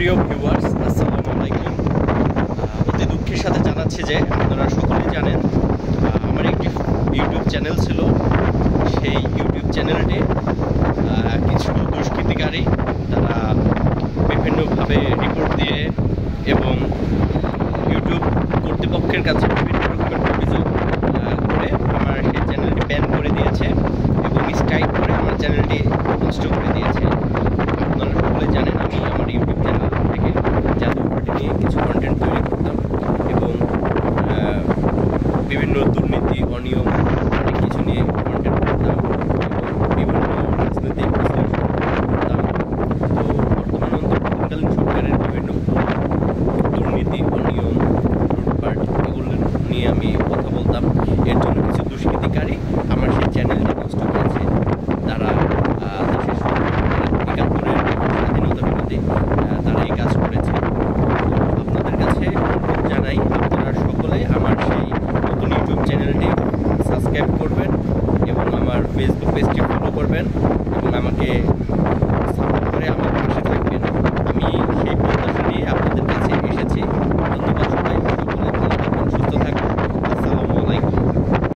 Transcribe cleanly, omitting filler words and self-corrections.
সুপ্রিয় ভিউয়ার্স, আসসালামু আলাইকুম। অতি দুঃখের সাথে জানাচ্ছি যে আপনারা সকলেই জানেন আমার একটি ইউটিউব চ্যানেল ছিল। সেই ইউটিউব চ্যানেলটি কিছু দুষ্কৃতিকারী তারা বিভিন্নভাবে রিপোর্ট দিয়ে এবং ইউটিউব কর্তৃপক্ষের কাছে বিভিন্ন রকমের অভিযোগ করে আমার সেই চ্যানেলটি ব্যান করে দিয়েছে এবং স্ট্রাইক করে আমার চ্যানেলটি নষ্ট করে দিয়েছে। আপনারা সকলে জানেন আমি আমার ইউটিউব চ্যানেল থেকে জাদুর পার্টি নিয়ে কিছু কন্টেন্ট তৈরি করতাম এবং বিভিন্ন দুর্নীতি অনিয়ম অনেক কিছু নিয়ে কন্টেন্ট করতাম এবং বিভিন্ন রাজনৈতিক বিশ্লেষণ করতাম। তো বর্তমান অন্তর্বর্তীকালীন সরকারের বিভিন্ন দুর্নীতি অনিয়ম লুটপাট এগুলো নিয়ে আমি কথা বলতাম। এর জন্য কিছু দুষ্কৃতিকারী আমার সেই চ্যানেলটি নষ্ট করেছে। তারা দেশের একাত্তরের স্বাধীনতা বিরোধী তারা এই কাজ করেছে। আপনাদের কাছে অনুরোধ জানাই, আপনারা সকলে আমার সেই নতুন ইউটিউব চ্যানেলটি সাবস্ক্রাইব করবেন এবং আমার ফেসবুক পেজটি ফলো করবেন এবং আমাকে